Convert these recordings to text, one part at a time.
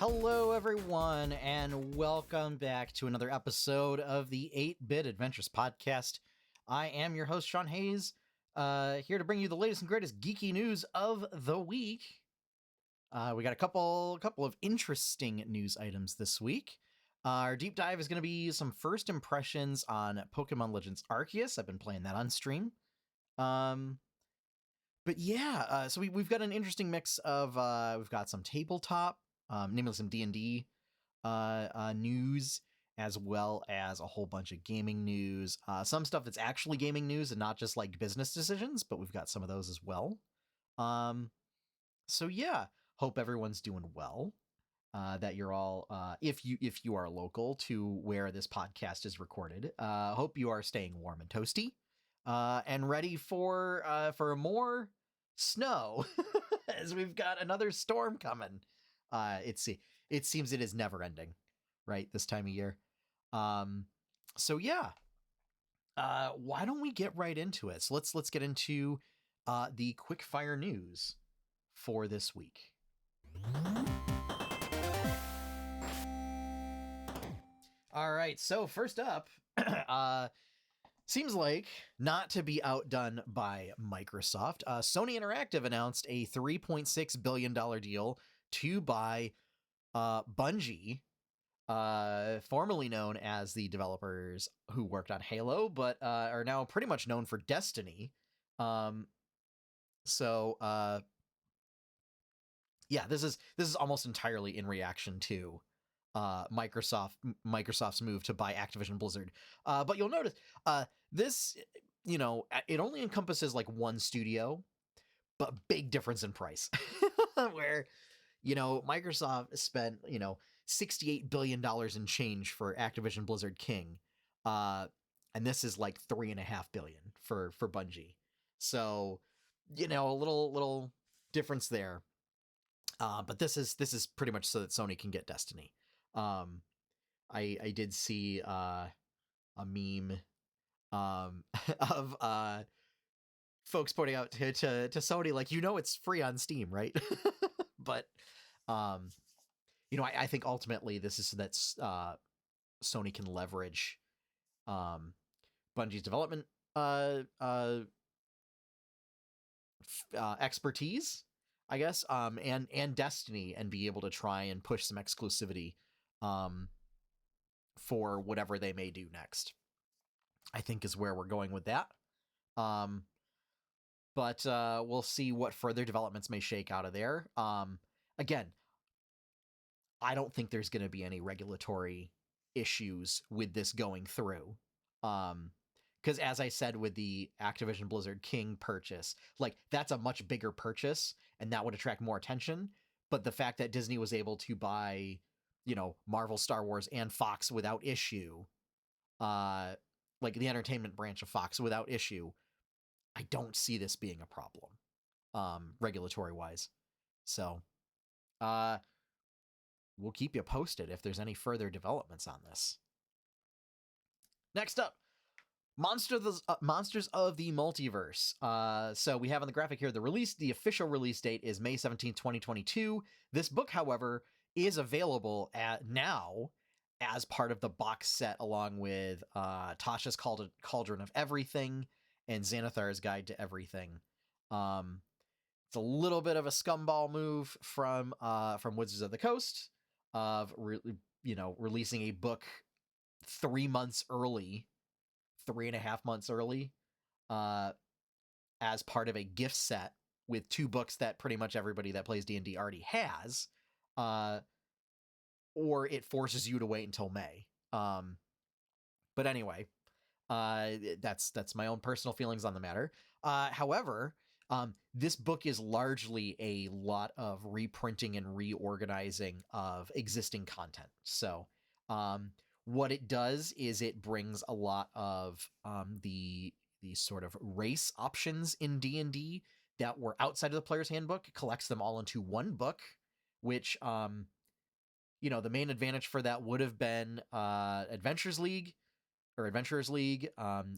Hello, everyone, and welcome back to another episode of the 8-Bit Adventures Podcast. I am your host, Sean Hayes, here to bring you the latest and greatest geeky news of the week. We got a couple of interesting news items this week. Our deep dive is going to be some first impressions on Pokemon Legends Arceus. I've been playing that on stream. But yeah, so we've got an interesting mix of, we've got some tabletop, namely some D&D news, as well as a whole bunch of gaming news. Some stuff that's actually gaming news and not just like business decisions, but we've got some of those as well. So yeah, hope everyone's doing well. That you're all, if you are local to where this podcast is recorded, hope you are staying warm and toasty, and ready for more snow, as we've got another storm coming. It seems it is never ending, right, this time of year. So yeah, why don't we get right into it? So let's get into the quickfire news for this week. All right, so first up, seems like not to be outdone by Microsoft. Sony Interactive announced a $3.6 billion deal to buy Bungie, formerly known as the developers who worked on Halo, but are now pretty much known for Destiny. Yeah, this is almost entirely in reaction to Microsoft's move to buy Activision Blizzard. But you'll notice this, it only encompasses like one studio, but big difference in price. Where, Microsoft spent, $68 billion in change for Activision Blizzard King. And this is like $3.5 billion for Bungie. So, a little difference there. But this is pretty much so that Sony can get Destiny. I did see a meme of folks pointing out to Sony, like, it's free on Steam, right? But I think ultimately this is so that Sony can leverage Bungie's development expertise, I guess, and Destiny, and be able to try and push some exclusivity for whatever they may do next, I think is where we're going with that. But we'll see what further developments may shake out of there. Again, I don't think there's going to be any regulatory issues with this going through. Because as I said with the Activision Blizzard King purchase, like, that's a much bigger purchase, and that would attract more attention. But the fact that Disney was able to buy, Marvel, Star Wars, and Fox without issue, like the entertainment branch of Fox without issue, I don't see this being a problem, regulatory wise. So, we'll keep you posted if there's any further developments on this. Next up, Monsters of the Multiverse. So we have on the graphic here the official release date is May 17th, 2022. This book, however, is available now as part of the box set, along with Tasha's Cauldron of Everything and Xanathar's Guide to Everything. It's a little bit of a scumball move from Wizards of the Coast of releasing a book 3 months early, 3.5 months early, as part of a gift set with 2 books that pretty much everybody that plays D&D already has, or it forces you to wait until May. But anyway, that's my own personal feelings on the matter. However, this book is largely a lot of reprinting and reorganizing of existing content. So, what it does is it brings a lot of the sort of race options in D&D that were outside of the player's handbook, collects them all into one book, which, the main advantage for that would have been Adventurers League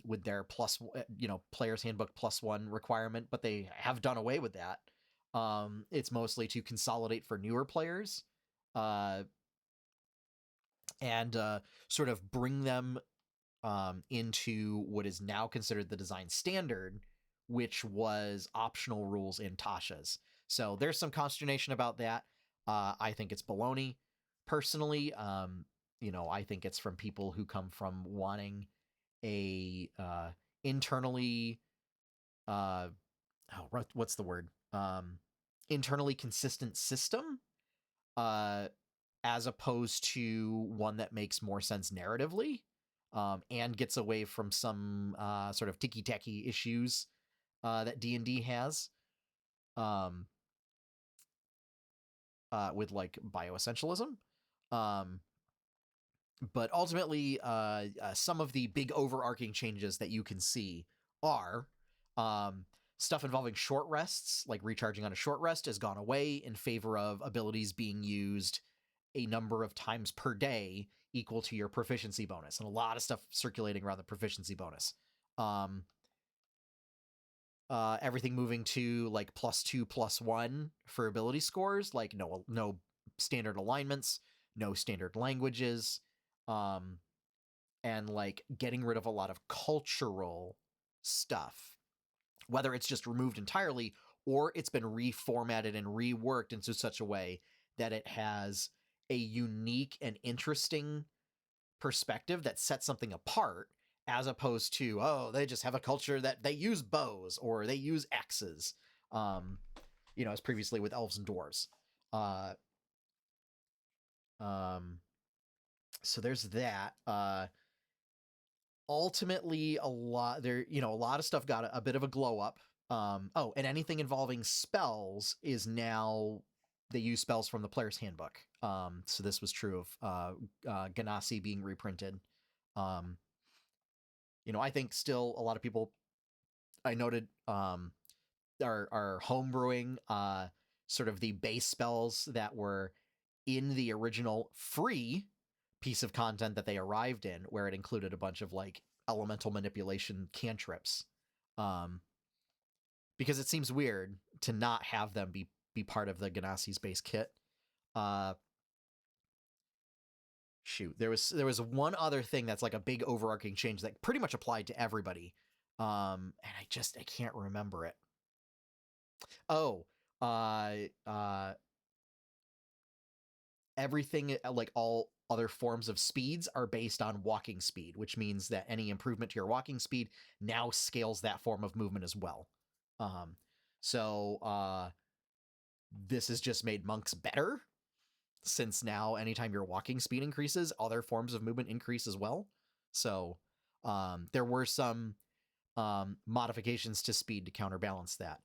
with their player's handbook +1 requirement, but they have done away with that. It's mostly to consolidate for newer players. uh, and sort of bring them into what is now considered the design standard, which was optional rules in Tasha's. So there's some consternation about that. I think it's baloney. Personally, I think it's from people who come from wanting a internally, what's the word? Internally consistent system, as opposed to one that makes more sense narratively, and gets away from some sort of ticky-tacky issues that D&D has, with like bioessentialism. But ultimately, some of the big overarching changes that you can see are stuff involving short rests, like recharging on a short rest, has gone away in favor of abilities being used a number of times per day equal to your proficiency bonus, and a lot of stuff circulating around the proficiency bonus. Everything moving to like +2, +1 for ability scores, like no standard alignments, no standard languages, and like getting rid of a lot of cultural stuff, whether it's just removed entirely or it's been reformatted and reworked into such a way that it has a unique and interesting perspective that sets something apart, as opposed to, oh, they just have a culture that they use bows or they use axes, as previously with elves and dwarves. So there's that. Ultimately, a lot of stuff got a bit of a glow up. And anything involving spells is now, they use spells from the player's handbook. So this was true of Ganassi being reprinted. I think still a lot of people, I noted, are homebrewing sort of the base spells that were in the original free piece of content that they arrived in, where it included a bunch of like elemental manipulation cantrips, because it seems weird to not have them be part of the Ganassi's base kit. There was one other thing that's like a big overarching change that pretty much applied to everybody, and I can't remember it. Everything, like all other forms of speeds, are based on walking speed, which means that any improvement to your walking speed now scales that form of movement as well. So this has just made monks better, since now anytime your walking speed increases, other forms of movement increase as well. So there were some modifications to speed to counterbalance that.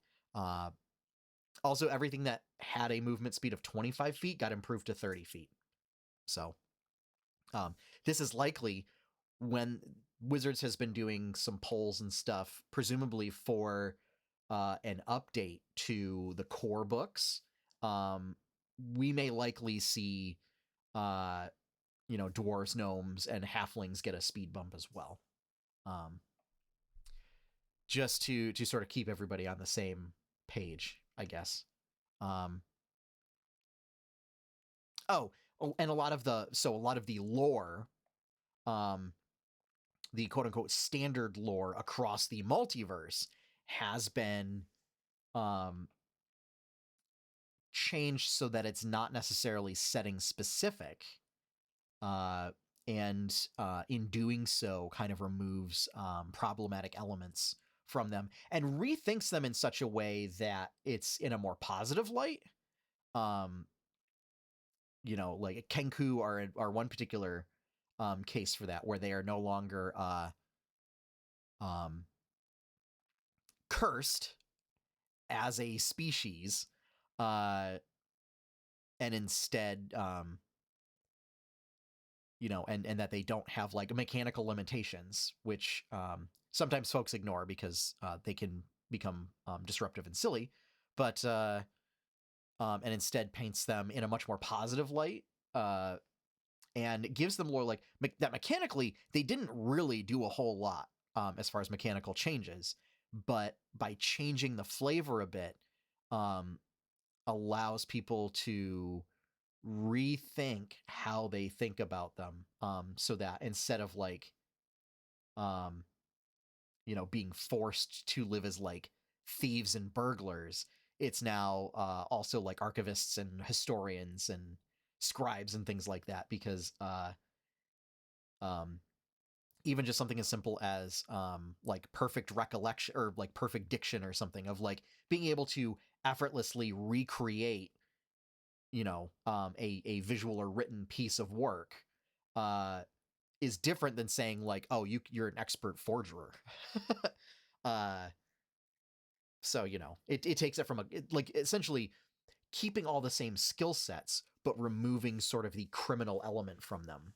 Also, everything that had a movement speed of 25 feet got improved to 30 feet. So this is likely when Wizards has been doing some polls and stuff, presumably for an update to the core books. We may likely see, dwarves, gnomes, and halflings get a speed bump as well. Just to sort of keep everybody on the same page, I guess. And a lot of the lore, the quote unquote standard lore across the multiverse has been changed so that it's not necessarily setting specific, and in doing so kind of removes problematic elements from them and rethinks them in such a way that it's in a more positive light. Like Kenku are one particular case for that, where they are no longer cursed as a species, and instead, and that they don't have like mechanical limitations, which sometimes folks ignore because they can become disruptive and silly, but and instead paints them in a much more positive light, and gives them more like that mechanically they didn't really do a whole lot as far as mechanical changes, but by changing the flavor a bit, allows people to rethink how they think about them, so that instead of like being forced to live as like thieves and burglars, it's now also like archivists and historians and scribes and things like that, because um, even just something as simple as like perfect recollection or like perfect diction or something, of like being able to effortlessly recreate a visual or written piece of work is different than saying like, oh, you're an expert forger. uh so it takes it from like essentially keeping all the same skill sets but removing sort of the criminal element from them,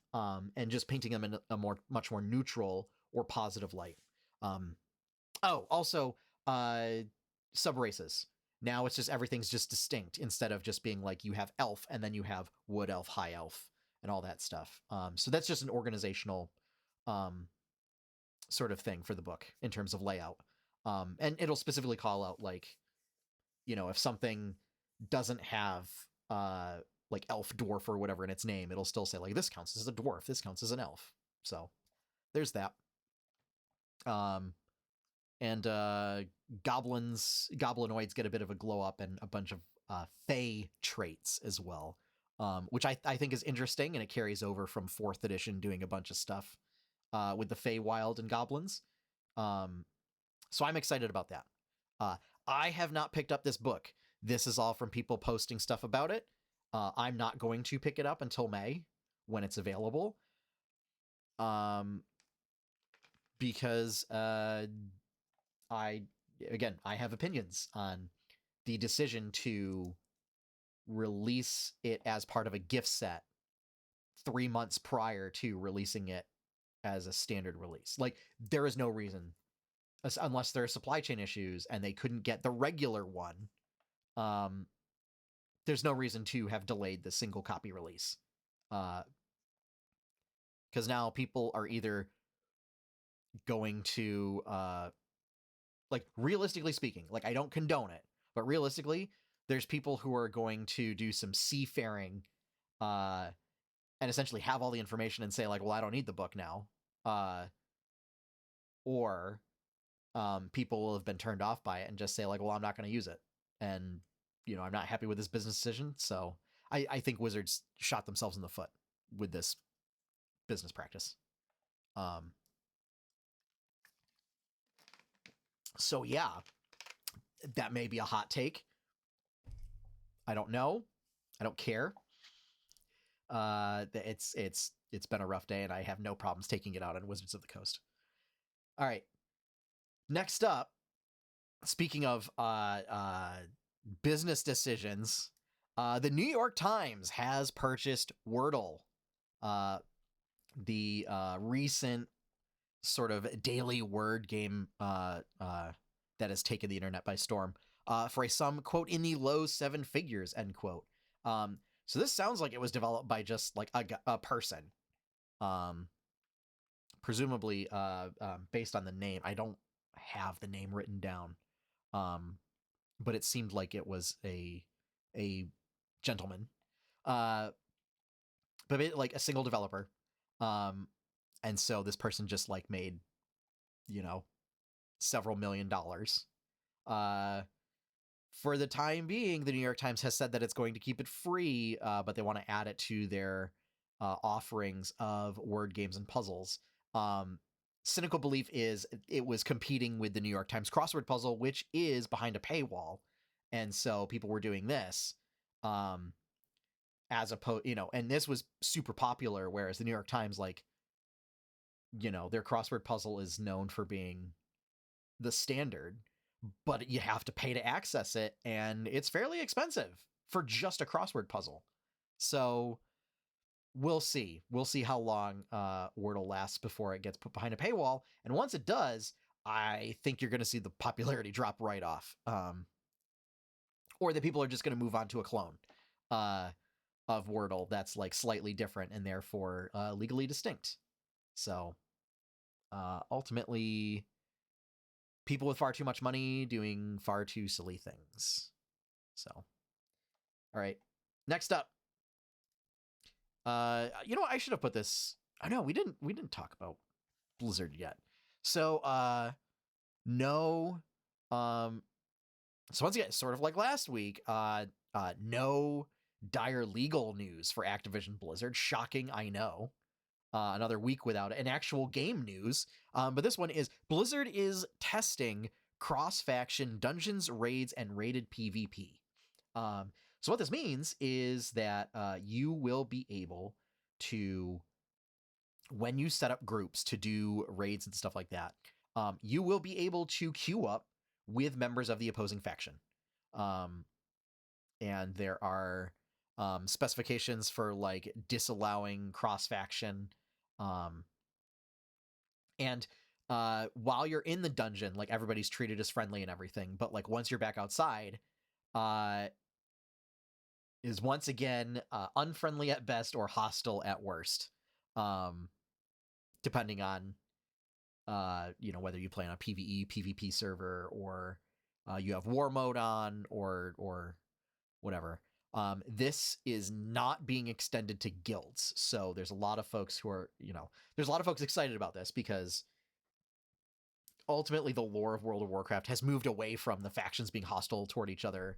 and just painting them in a much more neutral or positive light. Also, uh sub races, now it's just everything's just distinct, instead of just being like you have elf and then you have wood elf, high elf, and all that stuff. So that's just an organizational sort of thing for the book in terms of layout. And it'll specifically call out like, if something doesn't have like elf, dwarf, or whatever in its name, it'll still say like, this counts as a dwarf, this counts as an elf. So there's that. And goblinoids get a bit of a glow up, and a bunch of fey traits as well, which I think is interesting, and it carries over from 4th edition doing a bunch of stuff with the fey wild and goblins. So I'm excited about that. I have not picked up this book. This is all from people posting stuff about it. I'm not going to pick it up until May, when it's available. Because I have opinions on the decision to release it as part of a gift set 3 months prior to releasing it as a standard release. Like, there is no reason, unless there are supply chain issues and they couldn't get the regular one, there's no reason to have delayed the single copy release. Because now people are either going to like, realistically speaking, like, I don't condone it, but realistically, there's people who are going to do some seafaring and essentially have all the information and say like, well, I don't need the book now. Or people will have been turned off by it and just say like, well, I'm not going to use it, and I'm not happy with this business decision. So I think Wizards shot themselves in the foot with this business practice. So yeah, that may be a hot take. I don't know. I don't care. It's been a rough day, and I have no problems taking it out on Wizards of the Coast. All right. Next up, speaking of business decisions, the New York Times has purchased Worlde, the recent sort of daily word game that has taken the internet by storm, for a sum, quote, in the low 7 figures, end quote. So this sounds like it was developed by just like a person, presumably based on the name. I don't have the name written down, but it seemed like it was a gentleman, but like a single developer. And so this person just like made, several $1,000,000. For the time being, the New York Times has said that it's going to keep it free, but they want to add it to their offerings of word games and puzzles. Cynical belief is it was competing with the New York Times crossword puzzle, which is behind a paywall. And so people were doing this as opposed, and this was super popular, whereas the New York Times, like, their crossword puzzle is known for being the standard, but you have to pay to access it, and it's fairly expensive for just a crossword puzzle. So we'll see. We'll see how long Wordle lasts before it gets put behind a paywall. And once it does, I think you're going to see the popularity drop right off. Or that people are just going to move on to a clone of Wordle that's like slightly different and therefore legally distinct. So ultimately, people with far too much money doing far too silly things. So, all right. Next up, I should have put this. Oh no, we didn't talk about Blizzard yet. So no, um so once again, sort of like last week, no dire legal news for Activision Blizzard. Shocking, I know. Another week without an actual game news. But this one is Blizzard is testing cross-faction dungeons, raids, and rated PvP. So what this means is that you will be able to, when you set up groups to do raids and stuff like that, you will be able to queue up with members of the opposing faction. And there are specifications for like disallowing cross-faction. And while you're in the dungeon, like everybody's treated as friendly and everything, but like once you're back outside, is once again unfriendly at best or hostile at worst, depending on whether you play on a PvE, PvP server, or you have war mode on, or whatever. This is not being extended to guilds, so there's a lot of folks who are, there's a lot of folks excited about this because ultimately the lore of World of Warcraft has moved away from the factions being hostile toward each other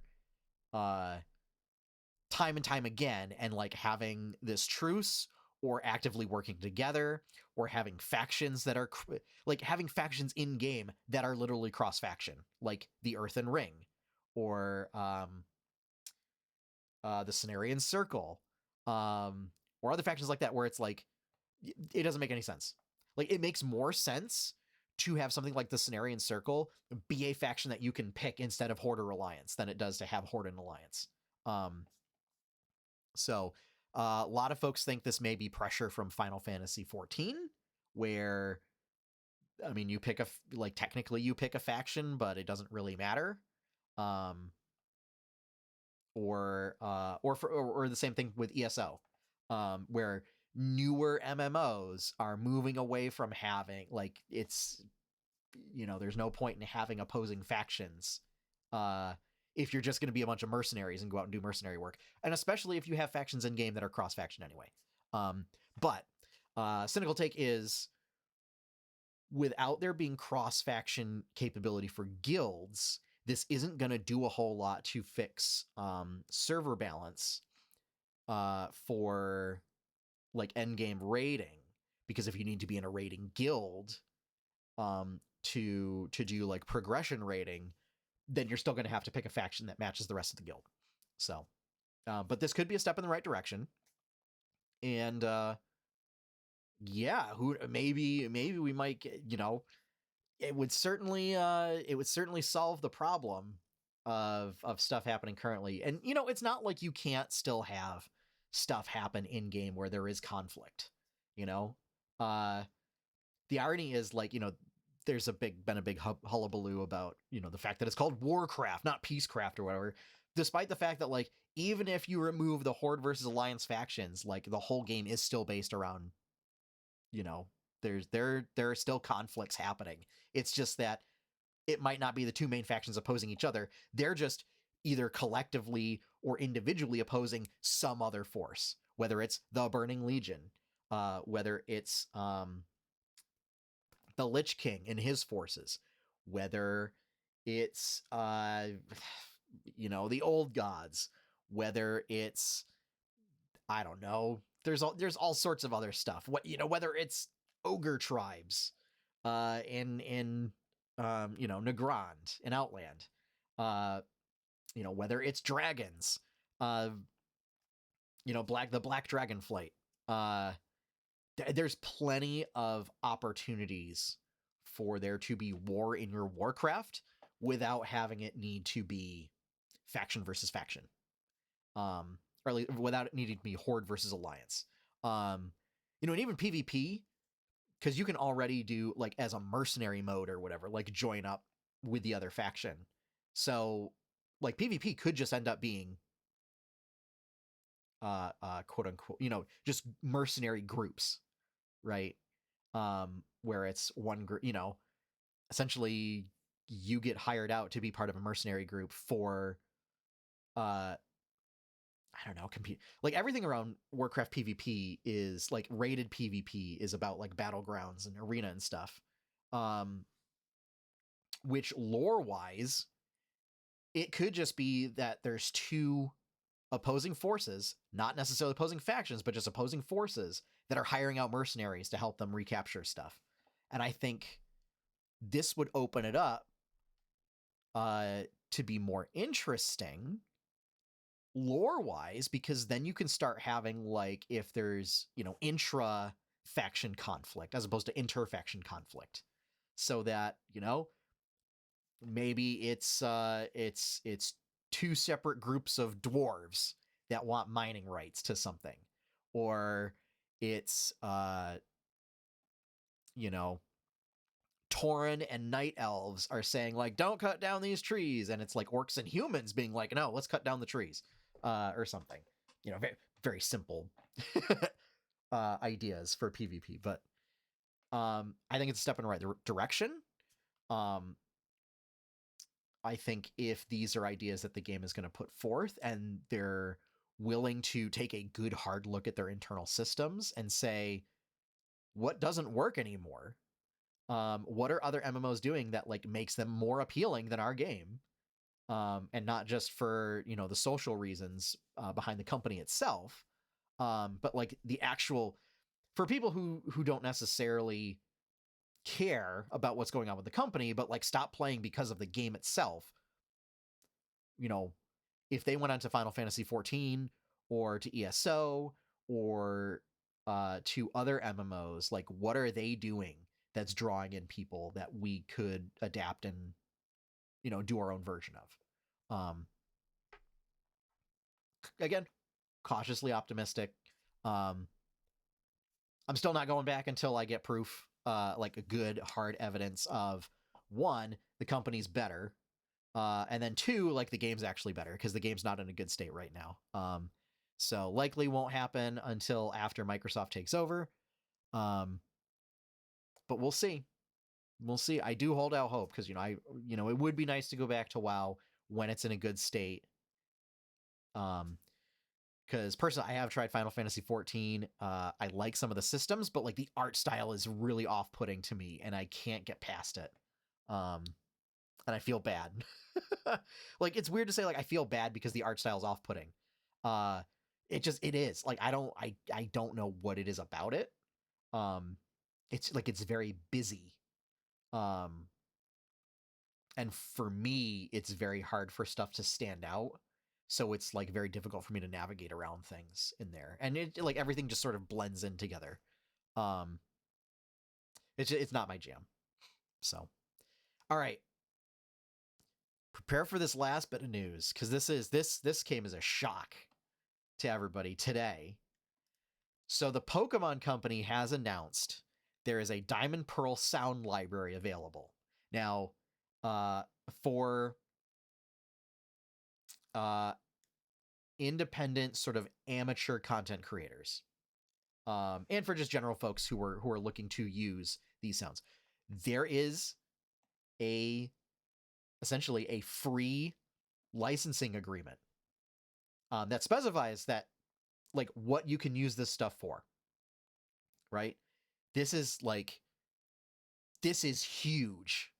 time and time again, and like having this truce or actively working together, or having factions that are like having factions in game that are literally cross faction, like the Earthen Ring, or the Cenarian Circle, or other factions like that, where it's like it doesn't make any sense. Like it makes more sense to have something like the Cenarian Circle be a faction that you can pick instead of Horde or Alliance than it does to have Horde and Alliance. So a lot of folks think this may be pressure from Final Fantasy XIV, where, I mean, you pick technically you pick a faction, but it doesn't really matter. Or the same thing with ESO, where newer MMOs are moving away from having, like, it's, there's no point in having opposing factions if you're just going to be a bunch of mercenaries and go out and do mercenary work, and especially if you have factions in game that are cross-faction anyway. But cynical take is, without there being cross-faction capability for guilds, this isn't going to do a whole lot to fix server balance for like endgame raiding, because if you need to be in a raiding guild to do like progression raiding, then you're still going to have to pick a faction that matches the rest of the guild. So, but this could be a step in the right direction. And yeah, maybe we might get, it would certainly solve the problem of stuff happening currently. And it's not like you can't still have stuff happen in game where there is conflict. The irony is, like, there's been a big hullabaloo about, the fact that it's called Warcraft, not Peacecraft or whatever, despite the fact that, like, even if you remove the Horde versus Alliance factions, like, the whole game is still based around, there are still conflicts happening. It's just that it might not be the two main factions opposing each other. They're just either collectively or individually opposing some other force, whether it's the Burning Legion, whether it's the Lich King and his forces, whether it's the old gods, whether it's, I don't know, there's all sorts of other stuff. Whether it's ogre tribes in Nagrand in Outland, whether it's dragons, the Black Dragon Flight. There's plenty of opportunities for there to be war in your Warcraft without having it need to be faction versus faction, or without it needing to be Horde versus Alliance. And even PvP, because you can already do, like, as a mercenary mode or whatever, like, join up with the other faction. So, like, PvP could just end up being quote unquote, just mercenary groups, right? Where it's one group, essentially you get hired out to be part of a mercenary group for I don't know, compete. Like everything around Warcraft PvP is like rated PvP is about like battlegrounds and arena and stuff. Which lore wise, it could just be that there's two opposing forces, not necessarily opposing factions, but just opposing forces that are hiring out mercenaries to help them recapture stuff. And I think this would open it up to be more interesting lore wise, because then you can start having like, if there's, you know, intra faction conflict as opposed to inter faction conflict, so that, you know, maybe it's two separate groups of dwarves that want mining rights to something, or it's you know, Tauren and night elves are saying like, don't cut down these trees, and it's like orcs and humans being like, no, let's cut down the trees, or something. You know, very, very simple ideas for PvP, but I think it's a step in the right direction. I think if these are ideas that the game is going to put forth and they're willing to take a good hard look at their internal systems and say, what doesn't work anymore? What are other MMOs doing that like makes them more appealing than our game? And not just for, you know, the social reasons behind the company itself, but like the actual, for people who don't necessarily care about what's going on with the company, but like stop playing because of the game itself. You know, if they went on to Final Fantasy 14 or to ESO or to other MMOs, like what are they doing that's drawing in people that we could adapt and, you know, do our own version of? Again, cautiously optimistic. I'm still not going back until I get proof, like a good hard evidence of, one, the company's better, and then two, like the game's actually better, because the game's not in a good state right now. So likely won't happen until after Microsoft takes over. But we'll see. We'll see. I do hold out hope, because it would be nice to go back to WoW when it's in a good state. Because personally, I have tried Final Fantasy 14. I like some of the systems, but like the art style is really off-putting to me, and I can't get past it. And I feel bad. Like, it's weird to say like I feel bad because the art style is off-putting. It is. Like, I don't know what it is about it. It's like it's very busy. And for me, it's very hard for stuff to stand out. So it's like very difficult for me to navigate around things in there. And it like everything just sort of blends in together. It's not my jam. So, all right. Prepare for this last bit of news, because this came as a shock to everybody today. So the Pokemon Company has announced there is a Diamond Pearl sound library available. Now, for independent sort of amateur content creators, and for just general folks who are looking to use these sounds, there is essentially a free licensing agreement that specifies that like what you can use this stuff for. Right? This is huge.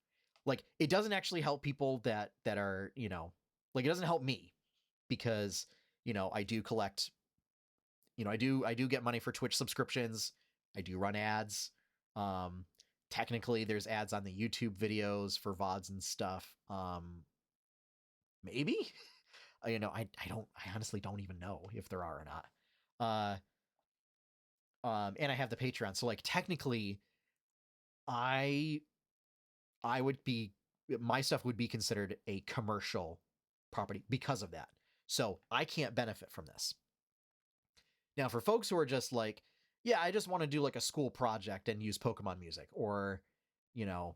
Like, it doesn't actually help people that are, you know, like, it doesn't help me, because, you know, I do collect, you know, I do get money for Twitch subscriptions. I do run ads. Technically there's ads on the YouTube videos for VODs and stuff. Maybe, you know, I honestly don't even know if there are or not. And I have the Patreon. So like technically I would be, my stuff would be considered a commercial property because of that. So I can't benefit from this. Now, for folks who are just like, yeah, I just want to do like a school project and use Pokemon music, or, you know,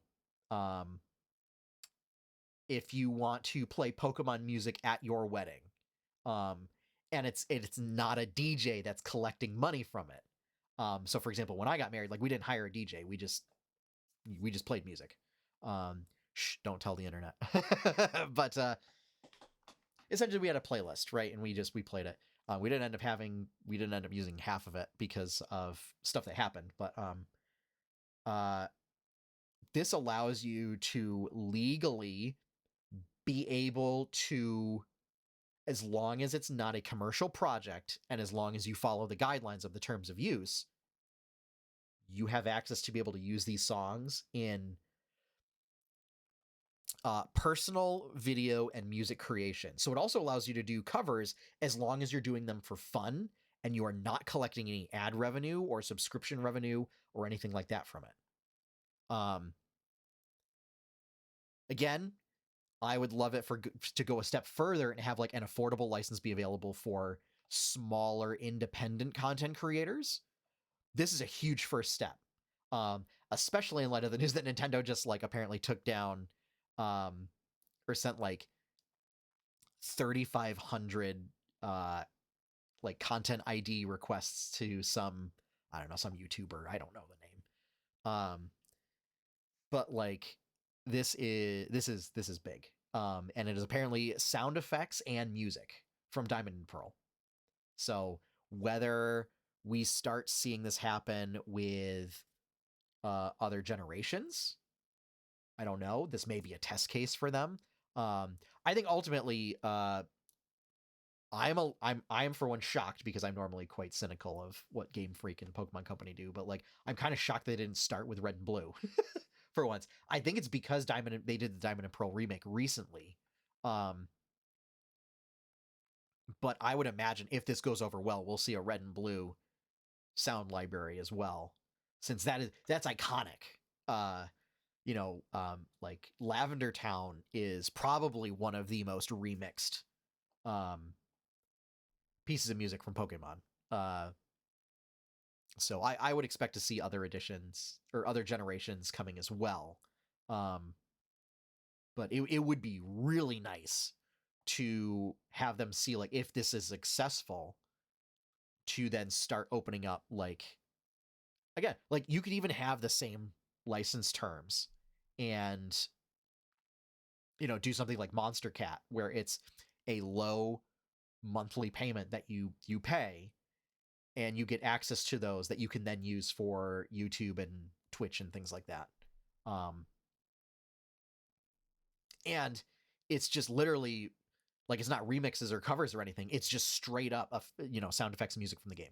if you want to play Pokemon music at your wedding, and it's not a DJ that's collecting money from it. So for example, when I got married, like we didn't hire a DJ, we just played music. Shh, don't tell the internet. But essentially we had a playlist, right? And we played it. We didn't end up using half of it because of stuff that happened, but this allows you to legally be able to, as long as it's not a commercial project and as long as you follow the guidelines of the terms of use, you have access to be able to use these songs in personal video and music creation. So it also allows you to do covers as long as you're doing them for fun and you are not collecting any ad revenue or subscription revenue or anything like that from it. Again, I would love it to go a step further and have like an affordable license be available for smaller independent content creators. This is a huge first step, especially in light of the news that Nintendo just like apparently took down or sent like 3,500 like content ID requests to some, I don't know, some YouTuber. I don't know the name. But like this is big. And it is apparently sound effects and music from Diamond and Pearl. So whether we start seeing this happen with other generations, I don't know. This may be a test case for them. I think ultimately, I'm for one shocked because I'm normally quite cynical of what Game Freak and Pokemon Company do, but like I'm kind of shocked they didn't start with Red and Blue for once. I think it's because they did the Diamond and Pearl remake recently. But I would imagine if this goes over well, we'll see a Red and Blue sound library as well, since that's iconic. Like Lavender Town is probably one of the most remixed pieces of music from Pokemon. So I would expect to see other editions or other generations coming as well. But it would be really nice to have them see, like, if this is successful, to then start opening up, like, again, like you could even have the same license terms and, do something like Monster Cat, where it's a low monthly payment that you pay, and you get access to those that you can then use for YouTube and Twitch and things like that. And it's just literally like, it's not remixes or covers or anything. It's just straight up, sound effects and music from the game.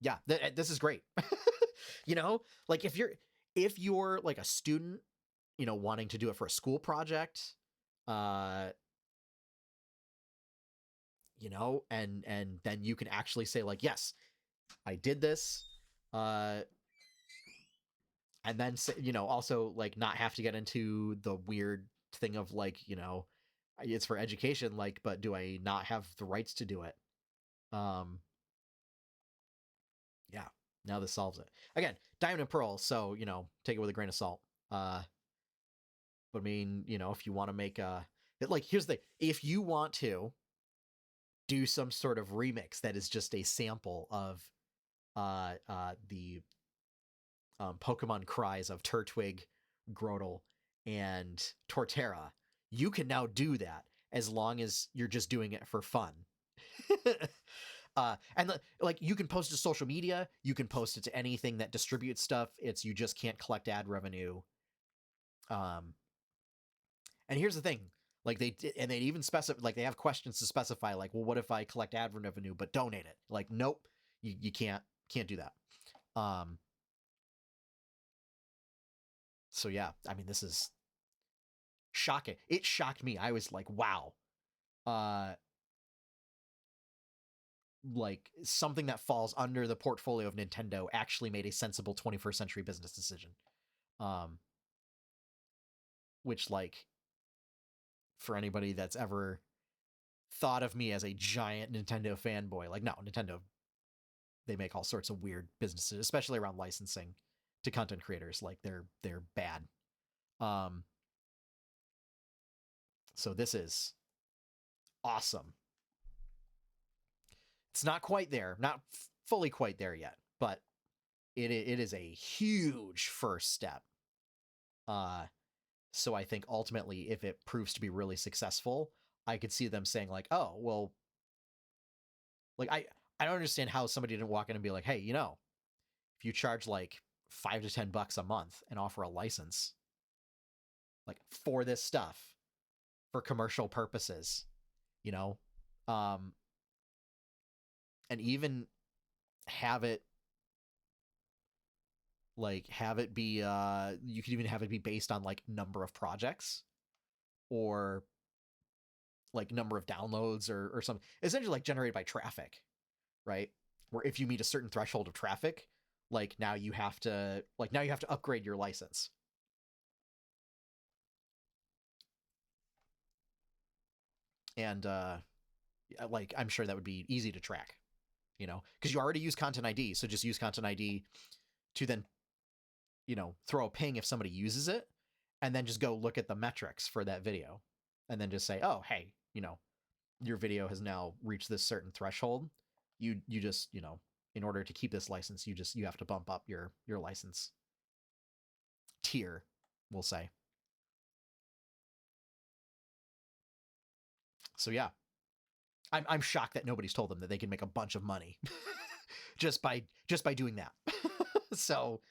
Yeah, this is great. Like if you're like a student, wanting to do it for a school project, and then you can actually say like, yes, I did this, and then say, also like not have to get into the weird thing of like, it's for education, like, but do I not have the rights to do it? Yeah, now this solves it. Again, Diamond and Pearl, so, take it with a grain of salt. But I mean, if you want to make here's the thing, if you want to do some sort of remix that is just a sample of the Pokemon cries of Turtwig, Grotle, and Torterra, you can now do that as long as you're just doing it for fun. You can post it to social media, you can post it to anything that distributes stuff. You just can't collect ad revenue. And here's the thing, like they even specify, like they have questions to specify, like, well, what if I collect ad revenue but donate it? Like, nope, you can't do that. So yeah, I mean, this is shocking. It shocked me. I was like, wow. Like something that falls under the portfolio of Nintendo actually made a sensible 21st century business decision. Which, like, for anybody that's ever thought of me as a giant Nintendo fanboy, like, no, Nintendo, they make all sorts of weird businesses, especially around licensing to content creators. Like, they're bad. So this is awesome. It's not quite there, not fully quite there yet, but it is a huge first step. So I think ultimately, if it proves to be really successful, I could see them saying like, oh, well, like I don't understand how somebody didn't walk in and be like, hey, if you charge like $5 to $10 a month and offer a license like for this stuff for commercial purposes, you know, um, and even have it be you could even have it be based on like number of projects or like number of downloads or something, essentially like generated by traffic, right? Where if you meet a certain threshold of traffic, like now you have to upgrade your license. And like I'm sure that would be easy to track, because you already use Content ID, so just use Content ID to then throw a ping if somebody uses it, and then just go look at the metrics for that video, and then just say, oh, hey, your video has now reached this certain threshold. You just in order to keep this license, you have to bump up your license tier, we'll say. So yeah, I'm shocked that nobody's told them that they can make a bunch of money just by doing that. So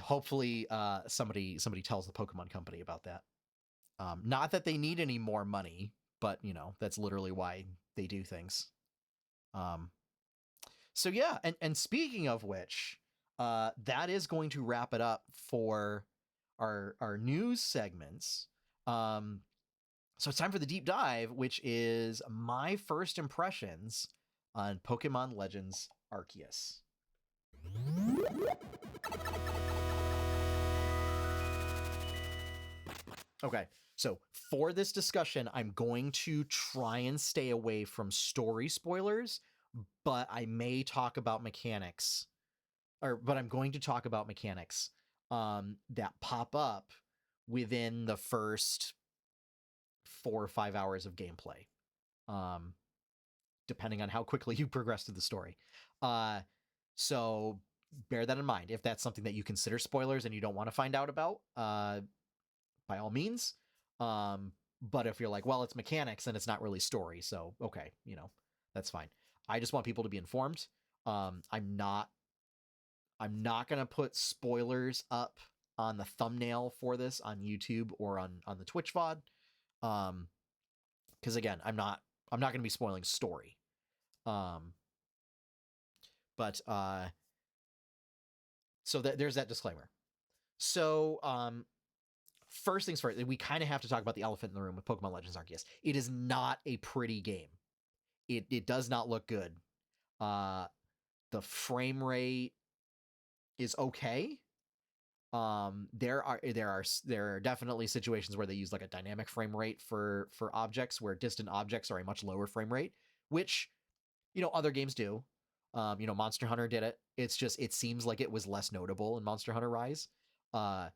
hopefully somebody tells the Pokemon company about that. Not that they need any more money, but that's literally why they do things. So yeah, and speaking of which, that is going to wrap it up for our news segments. So it's time for the deep dive, which is my first impressions on Pokemon Legends Arceus. Okay, so for this discussion, I'm going to try and stay away from story spoilers, but I may talk about mechanics, but I'm going to talk about mechanics that pop up within the first 4 or 5 hours of gameplay, depending on how quickly you progress through the story. So bear that in mind. If that's something that you consider spoilers and you don't want to find out about, by all means. But if you're like, well, it's mechanics and it's not really story, so okay, that's fine. I just want people to be informed. I'm not gonna put spoilers up on the thumbnail for this on YouTube or on the Twitch VOD. Because again, I'm not gonna be spoiling story. But so there's that disclaimer. So first things first, we kind of have to talk about the elephant in the room with Pokemon Legends Arceus. It is not a pretty game. It does not look good. The frame rate is okay. There are definitely situations where they use like a dynamic frame rate for objects, where distant objects are a much lower frame rate, which other games do. Monster Hunter did it. It's just it seems like it was less notable in Monster Hunter Rise. I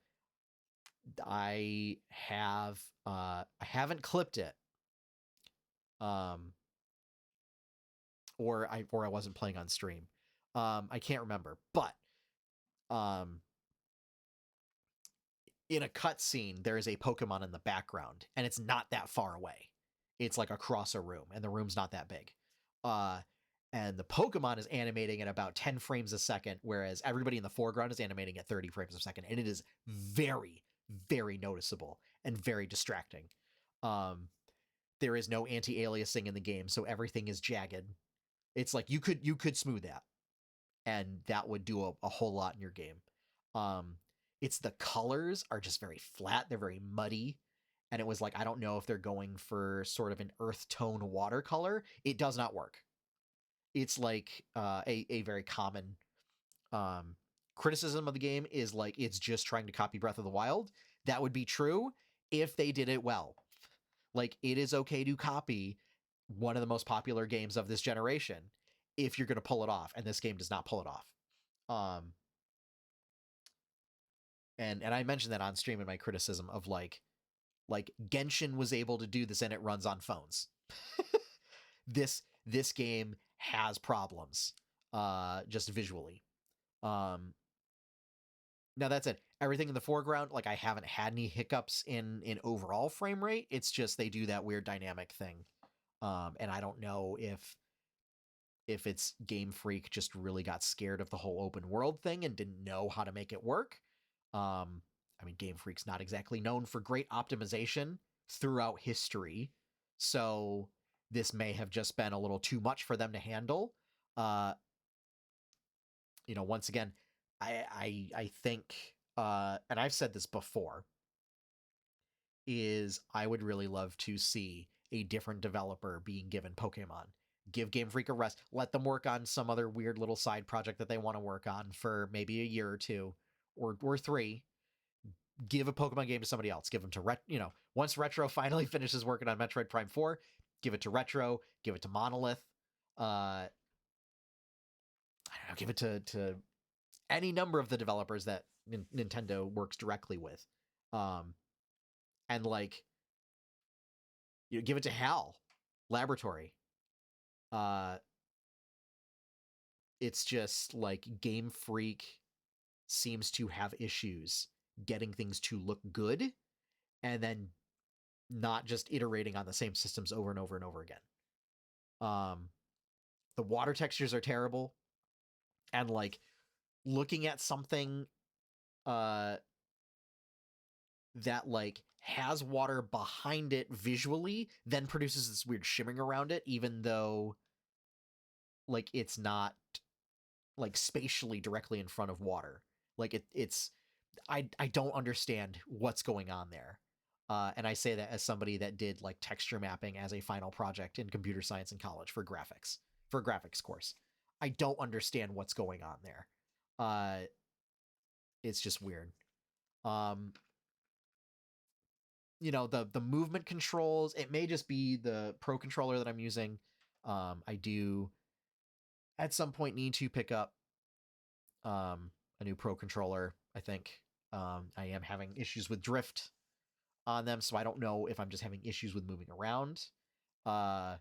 haven't clipped it. Or I wasn't playing on stream. I can't remember, but in a cutscene, there is a Pokemon in the background, and it's not that far away. It's like across a room, and the room's not that big. And the Pokemon is animating at about 10 frames a second, whereas everybody in the foreground is animating at 30 frames a second, and it is very, very noticeable and very distracting. There is no anti-aliasing in the game, so everything is jagged. It's like you could smooth that, and that would do a whole lot in your game. It's the colors are just very flat. They're very muddy. And it was like, I don't know if they're going for sort of an earth tone watercolor. It does not work. It's like a very common criticism of the game is like, it's just trying to copy Breath of the Wild. That would be true if they did it well. Like, it is okay to copy one of the most popular games of this generation if you're going to pull it off. And this game does not pull it off. And I mentioned that on stream in my criticism of like Genshin was able to do this and it runs on phones. This game has problems just visually. Now that's it. everything in the foreground, like I haven't had any hiccups in overall frame rate. It's just they do that weird dynamic thing. And I don't know if it's Game Freak just really got scared of the whole open world thing and didn't know how to make it work. I mean, Game Freak's not exactly known for great optimization throughout history, so this may have just been a little too much for them to handle. Once again, I think, and I've said this before, is I would really love to see a different developer being given Pokemon. Give Game Freak a rest. Let them work on some other weird little side project that they want to work on for maybe a year or two, or 3. Give a Pokemon game to somebody else. Give them to once Retro finally finishes working on Metroid Prime 4, give it to Retro, give it to Monolith. I don't know, give it to any number of the developers that Nintendo works directly with. And give it to HAL Laboratory. It's just like Game Freak seems to have issues getting things to look good and then not just iterating on the same systems over and over and over again. The water textures are terrible, and looking at something that has water behind it visually then produces this weird shimmering around it, even though it's not spatially directly in front of water. I don't understand what's going on there. And I say that as somebody that did texture mapping as a final project in computer science in college for a graphics course. I don't understand what's going on there. It's just weird. The movement controls, it may just be the Pro controller that I'm using. I do at some point need to pick up a new Pro controller, I think. I am having issues with drift on them, so I don't know if I'm just having issues with moving around. But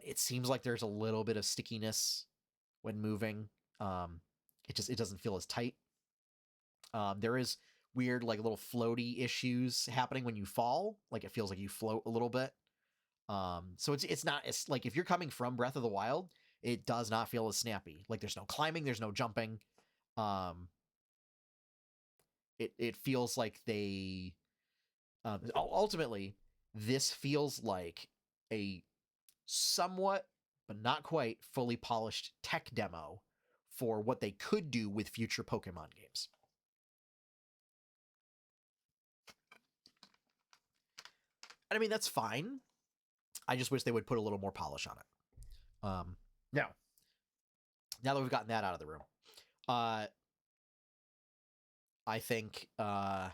it seems like there's a little bit of stickiness when moving. It doesn't feel as tight. There is weird little floaty issues happening when you fall. It feels like you float a little bit. So it's not, it's if you're coming from Breath of the Wild, it does not feel as snappy. There's no climbing, there's no jumping. It feels like they ultimately this feels like a somewhat but not quite fully polished tech demo for what they could do with future Pokemon games. And I mean, that's fine. I just wish they would put a little more polish on it. Now that we've gotten that out of the room, I think a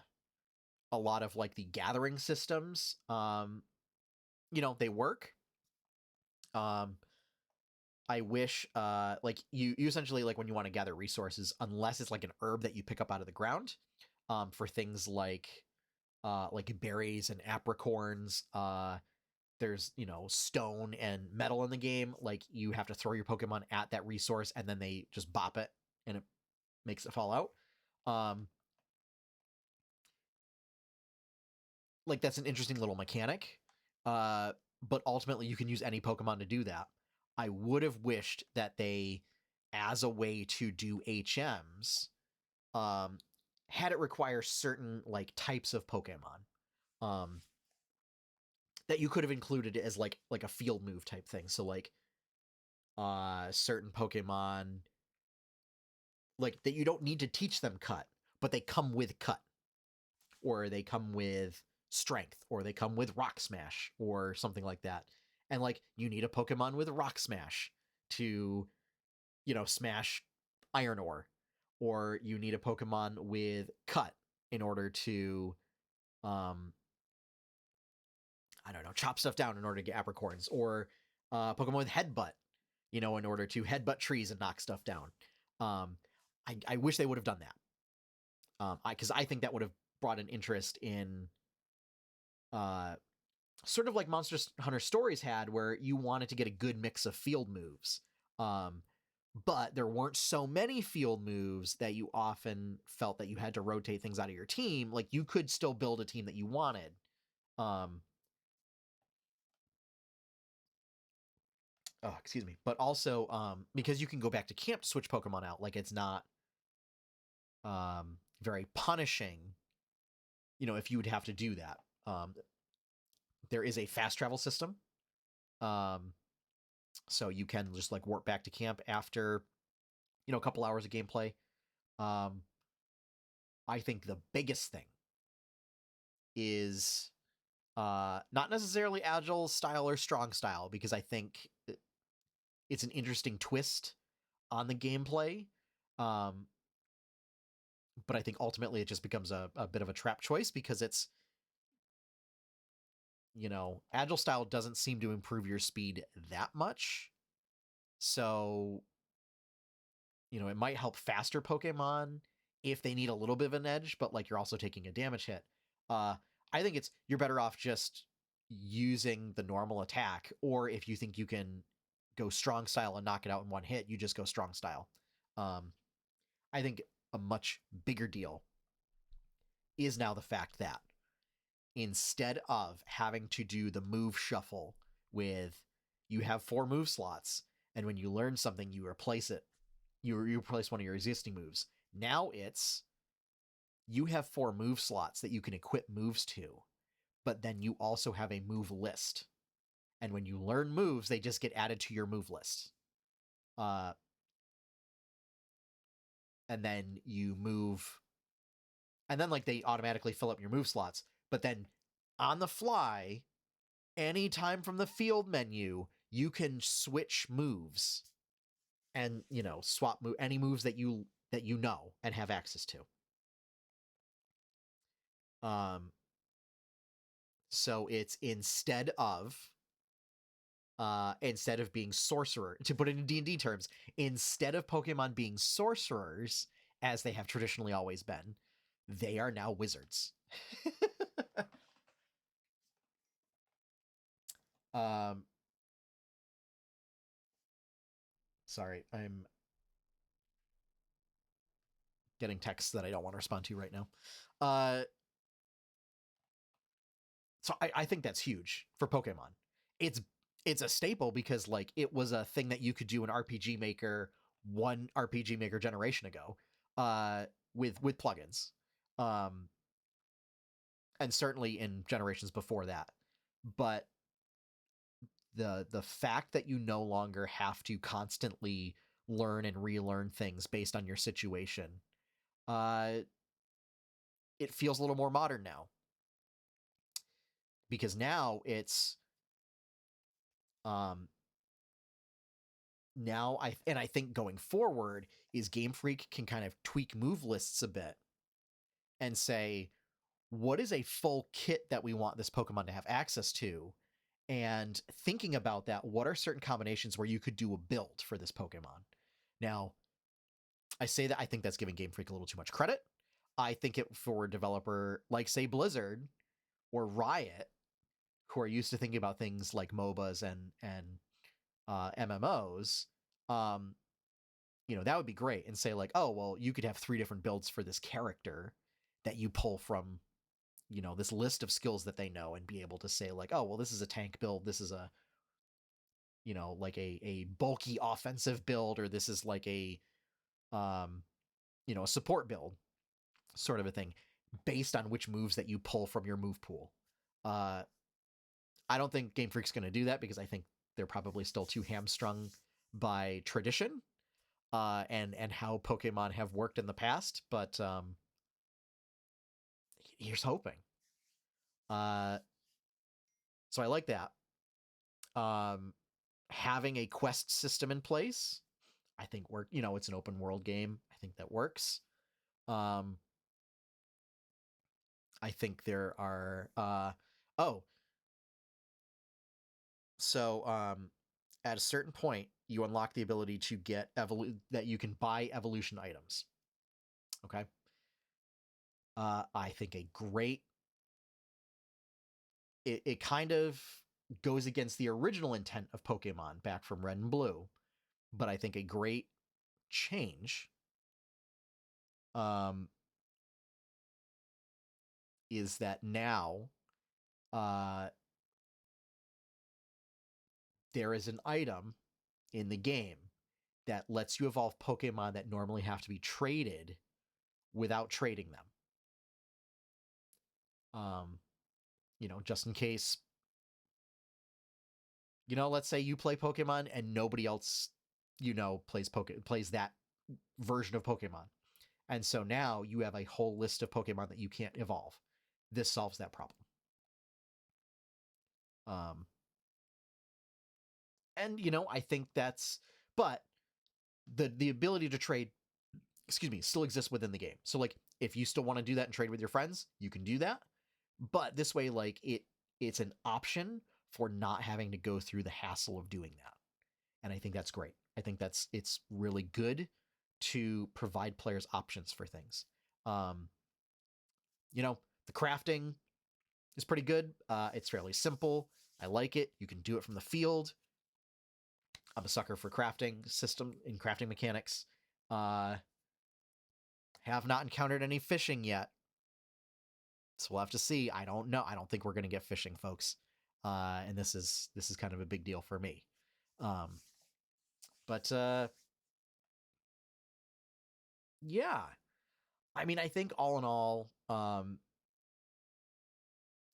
lot of the gathering systems, they work. I wish you essentially when you want to gather resources, unless it's an herb that you pick up out of the ground, for things like berries and apricorns, there's stone and metal in the game. You have to throw your Pokemon at that resource and then they just bop it and it makes it fall out. That's an interesting little mechanic, but ultimately you can use any Pokemon to do that. I would have wished that they, as a way to do HMs, had it require certain types of Pokemon that you could have included as a field move type thing. So certain Pokemon that you don't need to teach them cut, but they come with cut, or they come with strength, or they come with rock smash, or something like that. And you need a Pokemon with rock smash to smash iron ore, or you need a Pokemon with cut in order to chop stuff down in order to get apricorns, or Pokemon with headbutt, in order to headbutt trees and knock stuff down. I wish they would have done that. Because I think that would have brought an interest in sort of like Monster Hunter Stories had, where you wanted to get a good mix of field moves. but there weren't so many field moves that you often felt that you had to rotate things out of your team. Like, you could still build a team that you wanted. Excuse me. But also, because you can go back to camp to switch Pokemon out, like, it's not very punishing, if you would have to do that. There is a fast travel system. So you can just like warp back to camp after, a couple hours of gameplay. I think the biggest thing is not necessarily agile style or strong style, because I think it's an interesting twist on the gameplay. But I think ultimately it just becomes a bit of a trap choice, because it's, agile style doesn't seem to improve your speed that much. So, it might help faster Pokemon if they need a little bit of an edge, but like, you're also taking a damage hit. I think you're better off just using the normal attack, or if you think you can go strong style and knock it out in one hit, you just go strong style. I think a much bigger deal is now the fact that instead of having to do the move shuffle with, you have 4 move slots, and when you learn something, you replace it. You replace one of your existing moves. Now it's, you have 4 move slots that you can equip moves to, but then you also have a move list. And when you learn moves, they just get added to your move list. And then you move, and then like they automatically fill up your move slots. But then on the fly, anytime from the field menu, you can switch moves and, swap any moves that you know and have access to. So it's instead of being sorcerer, to put it in D&D terms, instead of Pokemon being sorcerers, as they have traditionally always been, they are now wizards. Sorry, I'm getting texts that I don't want to respond to right now. So I think that's huge for Pokemon. It's a staple, because like, it was a thing that you could do in RPG Maker, one RPG Maker generation ago, with plugins, and certainly in generations before that. But the fact that you no longer have to constantly learn and relearn things based on your situation, it feels a little more modern now, because now it's now I think going forward is Game Freak can kind of tweak move lists a bit and say, what is a full kit that we want this Pokemon to have access to? And thinking about that, what are certain combinations where you could do a build for this Pokemon? Now, I say that I think that's giving Game Freak a little too much credit. I think it, for a developer like, say, Blizzard or Riot, who are used to thinking about things like MOBAs and MMOs, that would be great. And say like, oh, well, you could have 3 different builds for this character that you pull from, this list of skills that they know, and be able to say like, oh, well, this is a tank build, this is a, like a bulky offensive build, or this is like a a support build, sort of a thing, based on which moves that you pull from your move pool. I don't think Game Freak's going to do that, because I think they're probably still too hamstrung by tradition, and how Pokemon have worked in the past. But here's hoping. So I like that. Having a quest system in place, I think it's an open world game. I think that works. I think there are at a certain point, you unlock the ability to get that you can buy evolution items. Okay. I think it kind of goes against the original intent of Pokemon back from Red and Blue, but I think a great change is that now there is an item in the game that lets you evolve Pokemon that normally have to be traded without trading them. Just in case, let's say you play Pokemon and nobody else, plays that version of Pokemon. And so now you have a whole list of Pokemon that you can't evolve. This solves that problem. And I think but the ability to trade, still exists within the game. So like, if you still want to do that and trade with your friends, you can do that. But this way, like, it's an option for not having to go through the hassle of doing that. And I think that's great. I think it's really good to provide players options for things. The crafting is pretty good. It's fairly simple. I like it. You can do it from the field. I'm a sucker for crafting system and crafting mechanics. Have not encountered any fishing yet. So we'll have to see. I don't know. I don't think we're going to get fishing, folks. And this is kind of a big deal for me. But yeah. I mean, I think all in all,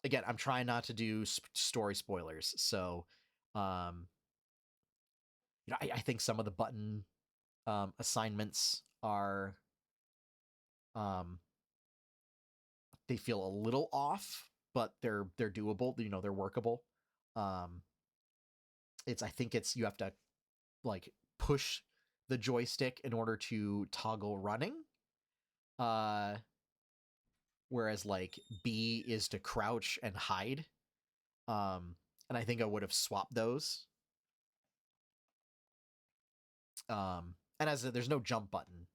again, I'm trying not to do story spoilers. So, I think some of the button assignments are, they feel a little off, but they're doable. They're workable. I think you have to like push the joystick in order to toggle running. Whereas like B is to crouch and hide. And I think I would have swapped those. And there's no jump button,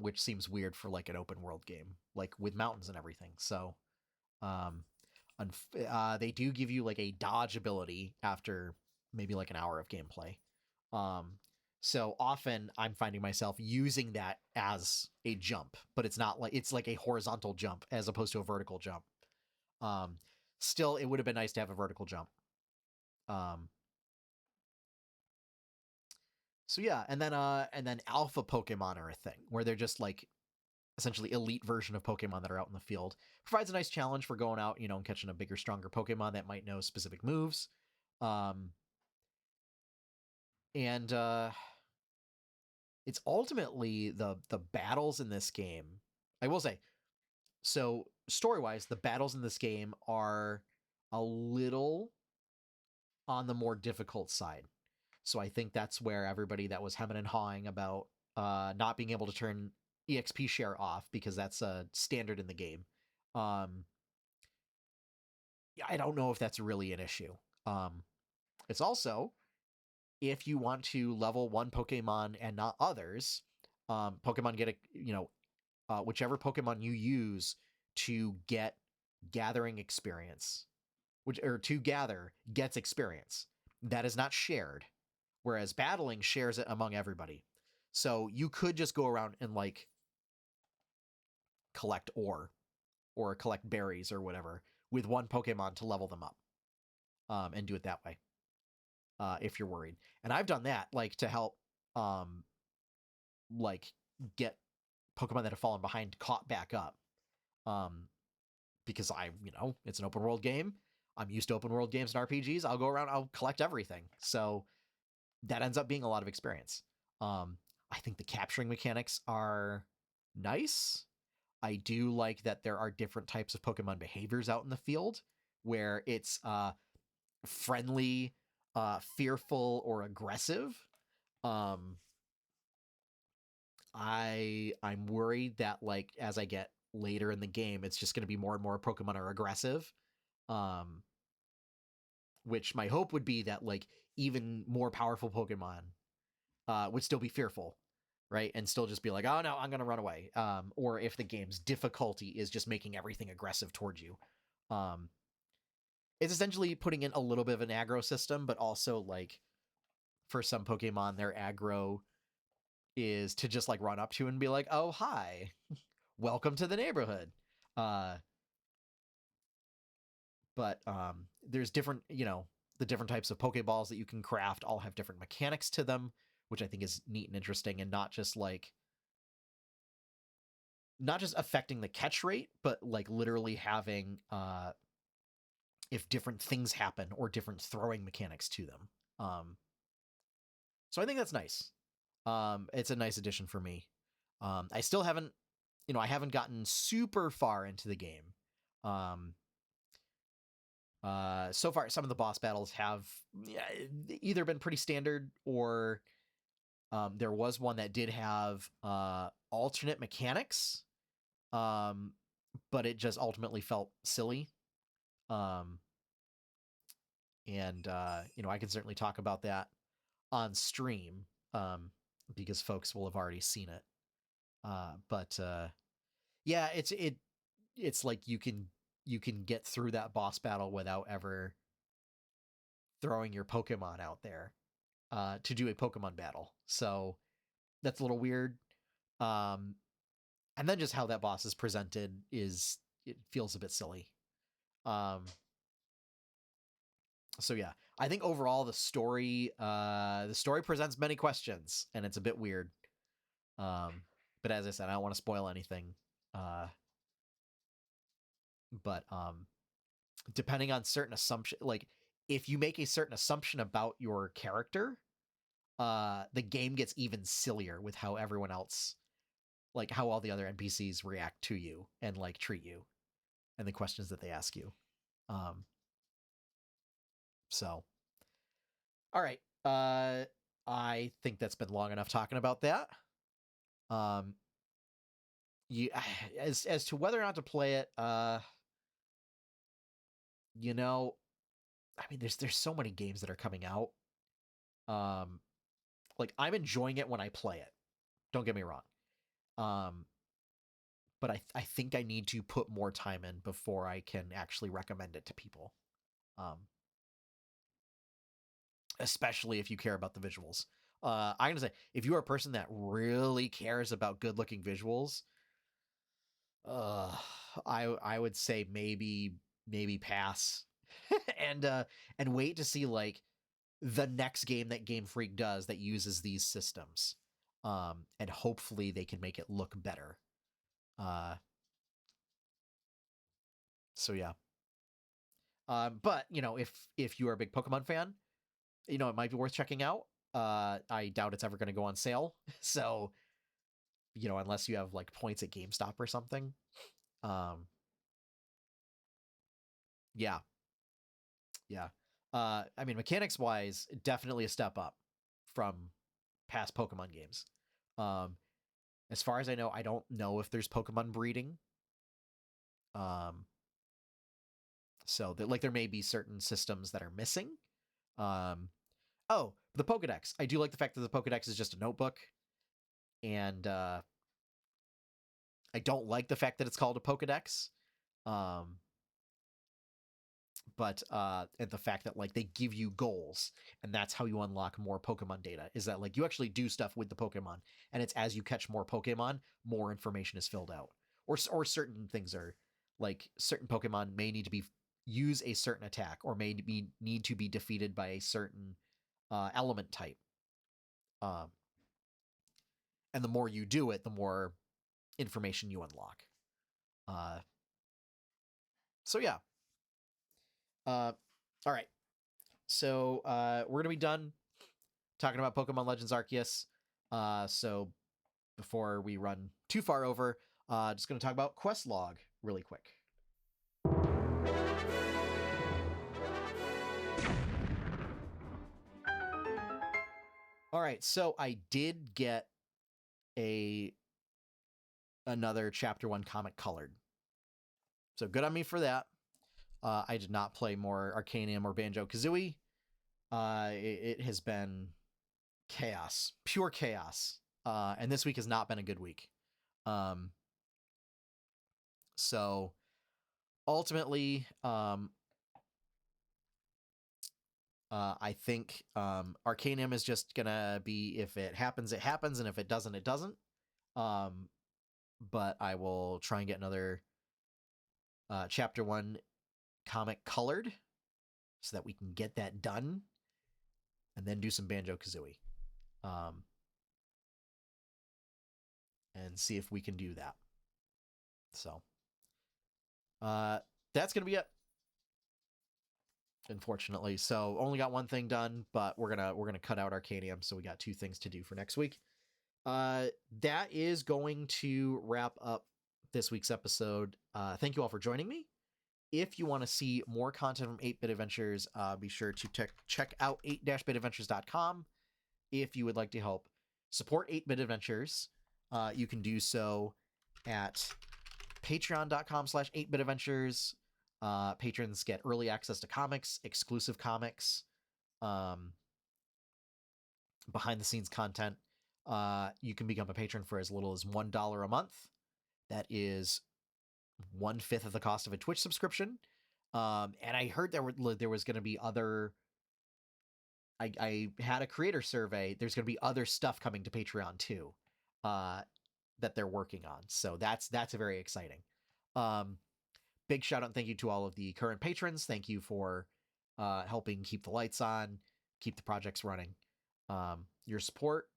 which seems weird for like an open world game, like with mountains and everything. So, they do give you like a dodge ability after maybe like an hour of gameplay. So often I'm finding myself using that as a jump, but it's like a horizontal jump as opposed to a vertical jump. Still, it would have been nice to have a vertical jump. So yeah, and then alpha Pokemon are a thing where they're just like essentially elite version of Pokemon that are out in the field. Provides a nice challenge for going out, and catching a bigger, stronger Pokemon that might know specific moves. And it's ultimately the battles in this game. I will say, so story-wise, the battles in this game are a little on the more difficult side. So I think that's where everybody that was hemming and hawing about not being able to turn EXP share off, because that's a standard in the game. I don't know if that's really an issue. It's also, if you want to level one Pokemon and not others, Pokemon get whichever Pokemon you use to get gathering experience, to gather gets experience. That is not shared, whereas battling shares it among everybody. So you could just go around and like collect ore or collect berries or whatever with one Pokemon to level them up, and do it that way. If you're worried. And I've done that, like, to help like get Pokemon that have fallen behind caught back up. Because it's an open world game. I'm used to open world games and RPGs. I'll go around, I'll collect everything. So that ends up being a lot of experience. I think the capturing mechanics are nice. I do like that there are different types of Pokemon behaviors out in the field, where it's friendly, fearful, or aggressive. I'm worried that, like, as I get later in the game, it's just going to be more and more Pokemon are aggressive. Which my hope would be that, like, even more powerful Pokemon would still be fearful, right? And still just be like, oh no, I'm going to run away. Or if the game's difficulty is just making everything aggressive towards you. It's essentially putting in a little bit of an aggro system, but also, like, for some Pokemon, their aggro is to just like run up to and be like, oh, hi, welcome to the neighborhood. But there's different, the different types of Pokeballs that you can craft all have different mechanics to them, which I think is neat and interesting, and not just affecting the catch rate, but like literally having if different things happen or different throwing mechanics to them. So I think that's nice. It's a nice addition for me. I still haven't, I haven't gotten super far into the game. So far, some of the boss battles have either been pretty standard or there was one that did have alternate mechanics, but it just ultimately felt silly. And I can certainly talk about that on stream because folks will have already seen it. But yeah, it's like you can get through that boss battle without ever throwing your Pokemon out there to do a Pokemon battle. So that's a little weird. And then just how that boss is presented it feels a bit silly. So yeah, I think overall the story presents many questions and it's a bit weird. But as I said, I don't want to spoil anything. But depending on certain assumption, like if you make a certain assumption about your character, the game gets even sillier with how everyone else, like how all the other NPCs react to you and like treat you and the questions that they ask you. So all right. I think that's been long enough talking about that. You as to whether or not to play it, I mean, there's so many games that are coming out. Like I'm enjoying it when I play it. Don't get me wrong. But I think I need to put more time in before I can actually recommend it to people. Especially if you care about the visuals. I'm gonna say if you are a person that really cares about good looking visuals, I would say maybe pass and wait to see like the next game that Game Freak does that uses these systems. And hopefully they can make it look better. So yeah. But if you are a big Pokemon fan, it might be worth checking out. I doubt it's ever going to go on sale. So, unless you have like points at GameStop or something. Yeah. Yeah. I mean, mechanics wise, definitely a step up from past Pokemon games. As far as I know, I don't know if there's Pokemon breeding. So that like there may be certain systems that are missing. Oh, the Pokedex. I do like the fact that the Pokedex is just a notebook, and I don't like the fact that it's called a Pokedex. But and the fact that like they give you goals and that's how you unlock more Pokemon data is that like you actually do stuff with the Pokemon and it's as you catch more Pokemon, more information is filled out. Or certain things are like certain Pokemon may need to be use a certain attack or may need to be defeated by a certain element type. And the more you do it, the more information you unlock. So yeah. All right. So we're gonna be done talking about Pokemon Legends Arceus. So before we run too far over, just gonna talk about quest log really quick. All right, so I did get another Chapter 1 comic colored. So good on me for that. I did not play more Arcanium or Banjo-Kazooie. It has been chaos, pure chaos. And this week has not been a good week. So ultimately, I think Arcanium is just gonna be, if it happens, it happens, and if it doesn't, it doesn't. But I will try and get another chapter 1 comic colored so that we can get that done, and then do some Banjo-Kazooie. And see if we can do that. So that's gonna be it, unfortunately. So only got one thing done, but we're gonna cut out Arcanium, so we got 2 things to do for next week. That is going to wrap up this week's episode. Thank you all for joining me. If you want to see more content from 8-Bit Adventures, be sure to check out 8-bitadventures.com. If you would like to help support 8-Bit Adventures, you can do so at patreon.com/8bitadventures. Patrons get early access to comics, exclusive comics, behind the scenes content. You can become a patron for as little as $1 a month. That is 1/5 of the cost of a Twitch subscription. And I heard there was going to be other. I had a creator survey. There's going to be other stuff coming to Patreon too, that they're working on. So that's very exciting. Big shout out and thank you to all of the current patrons. Thank you for helping keep the lights on, keep the projects running. Your support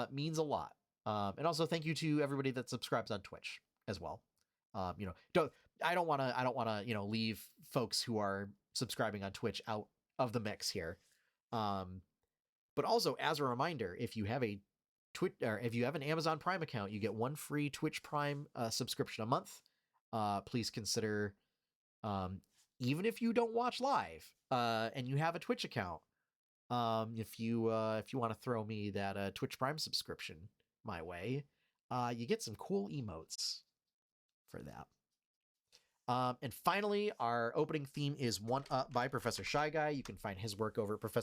means a lot. And also thank you to everybody that subscribes on Twitch as well. I don't want to leave folks who are subscribing on Twitch out of the mix here. But also, as a reminder, if you have a Twitch, or if you have an Amazon Prime account, you get 1 free Twitch Prime subscription a month. Please consider, even if you don't watch live and you have a Twitch account, if you want to throw me that Twitch Prime subscription my way, you get some cool emotes for that. And finally, our opening theme is One Up by Professor Shy Guy. You can find his work over at Professor